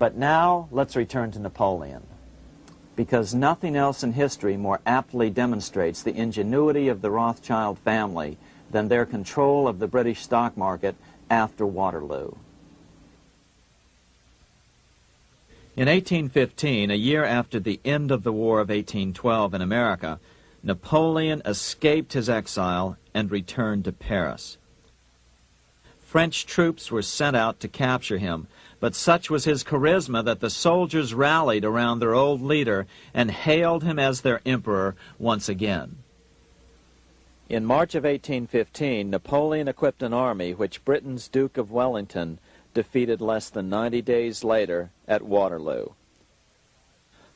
But now let's return to Napoleon, because nothing else in history more aptly demonstrates the ingenuity of the Rothschild family than their control of the British stock market after Waterloo. In 1815, a year after the end of the War of 1812 in America, Napoleon escaped his exile and returned to Paris. French troops were sent out to capture him, but such was his charisma that the soldiers rallied around their old leader and hailed him as their emperor once again. In March of 1815, Napoleon equipped an army which Britain's Duke of Wellington defeated less than 90 days later at Waterloo.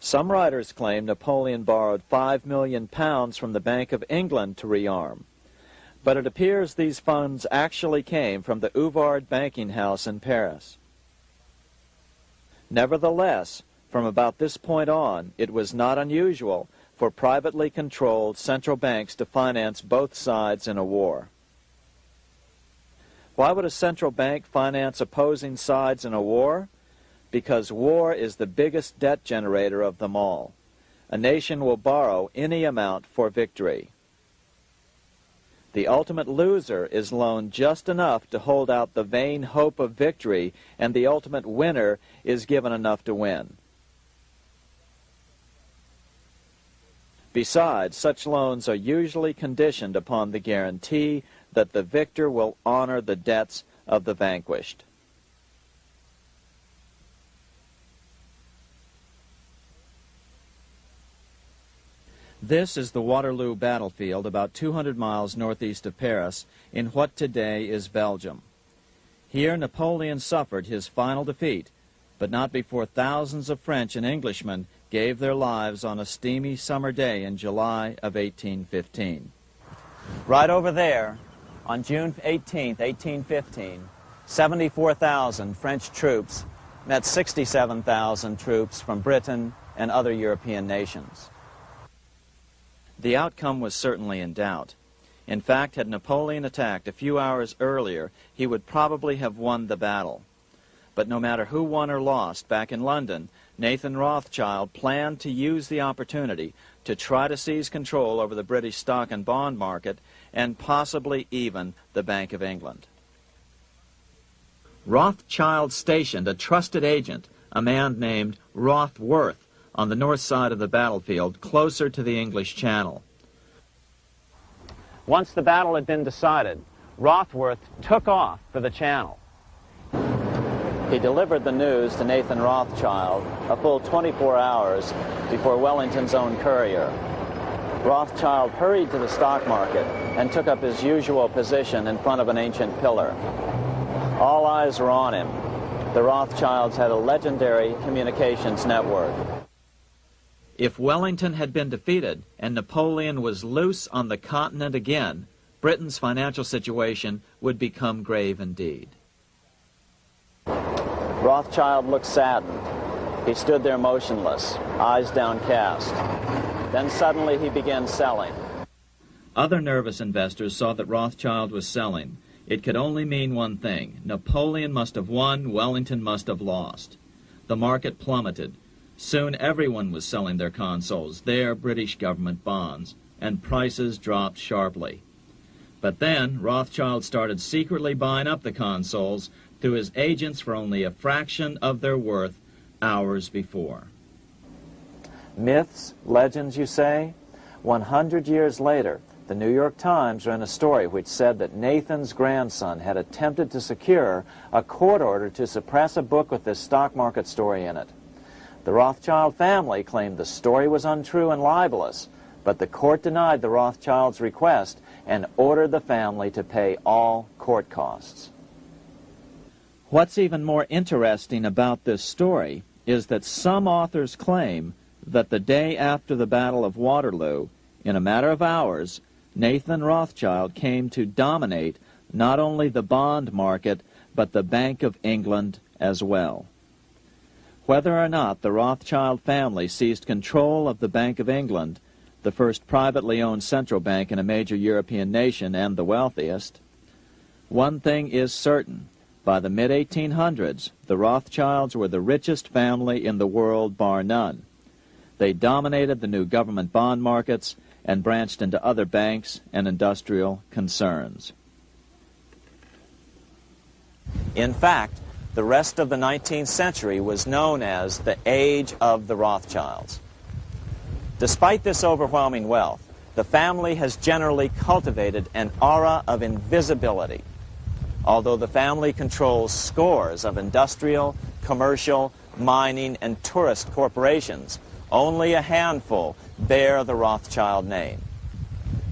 Some writers claim Napoleon borrowed £5 million from the Bank of England to rearm, but it appears these funds actually came from the Ouvard banking house in Paris. Nevertheless, from about this point on, it was not unusual for privately controlled central banks to finance both sides in a war. Why would a central bank finance opposing sides in a war? Because war is the biggest debt generator of them all. A nation will borrow any amount for victory. The ultimate loser is loaned just enough to hold out the vain hope of victory, and the ultimate winner is given enough to win. Besides, such loans are usually conditioned upon the guarantee that the victor will honor the debts of the vanquished. This is the Waterloo battlefield about 200 miles northeast of Paris in what today is Belgium. Here Napoleon suffered his final defeat, but not before thousands of French and Englishmen gave their lives on a steamy summer day in July of 1815. Right over there, on June 18, 1815, 74,000 French troops met 67,000 troops from Britain and other European nations. The outcome was certainly in doubt. In fact, had Napoleon attacked a few hours earlier, he would probably have won the battle. But no matter who won or lost, back in London, Nathan Rothschild planned to use the opportunity to try to seize control over the British stock and bond market and possibly even the Bank of England. Rothschild stationed a trusted agent, a man named Rothworth, on the north side of the battlefield, closer to the English Channel. Once the battle had been decided, Rothworth took off for the Channel. He delivered the news to Nathan Rothschild a full 24 hours before Wellington's own courier. Rothschild hurried to the stock market and took up his usual position in front of an ancient pillar. All eyes were on him. The Rothschilds had a legendary communications network. If Wellington had been defeated and Napoleon was loose on the continent again, Britain's financial situation would become grave indeed. Rothschild looked saddened. He stood there motionless, eyes downcast. Then suddenly he began selling. Other nervous investors saw that Rothschild was selling. It could only mean one thing. Napoleon must have won, Wellington must have lost. The market plummeted. Soon everyone was selling their consols, their British government bonds, and prices dropped sharply. But then Rothschild started secretly buying up the consols through his agents for only a fraction of their worth hours before. Myths, legends, you say? 100 years later, the New York Times ran a story which said that Nathan's grandson had attempted to secure a court order to suppress a book with this stock market story in it. The Rothschild family claimed the story was untrue and libelous, but the court denied the Rothschilds' request and ordered the family to pay all court costs. What's even more interesting about this story is that some authors claim that the day after the Battle of Waterloo, in a matter of hours, Nathan Rothschild came to dominate not only the bond market, but the Bank of England as well. Whether or not the Rothschild family seized control of the Bank of England, the first privately owned central bank in a major European nation and the wealthiest, one thing is certain. By the mid-1800s, the Rothschilds were the richest family in the world, bar none. They dominated the new government bond markets and branched into other banks and industrial concerns. In fact, the rest of the 19th century was known as the Age of the Rothschilds. Despite this overwhelming wealth, the family has generally cultivated an aura of invisibility. Although the family controls scores of industrial, commercial, mining, and tourist corporations, only a handful bear the Rothschild name.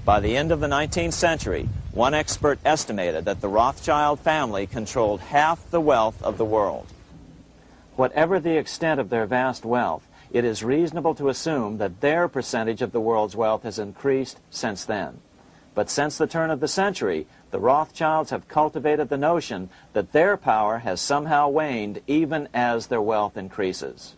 By the end of the 19th century, one expert estimated that the Rothschild family controlled half the wealth of the world. Whatever the extent of their vast wealth, it is reasonable to assume that their percentage of the world's wealth has increased since then. But since the turn of the century, the Rothschilds have cultivated the notion that their power has somehow waned even as their wealth increases.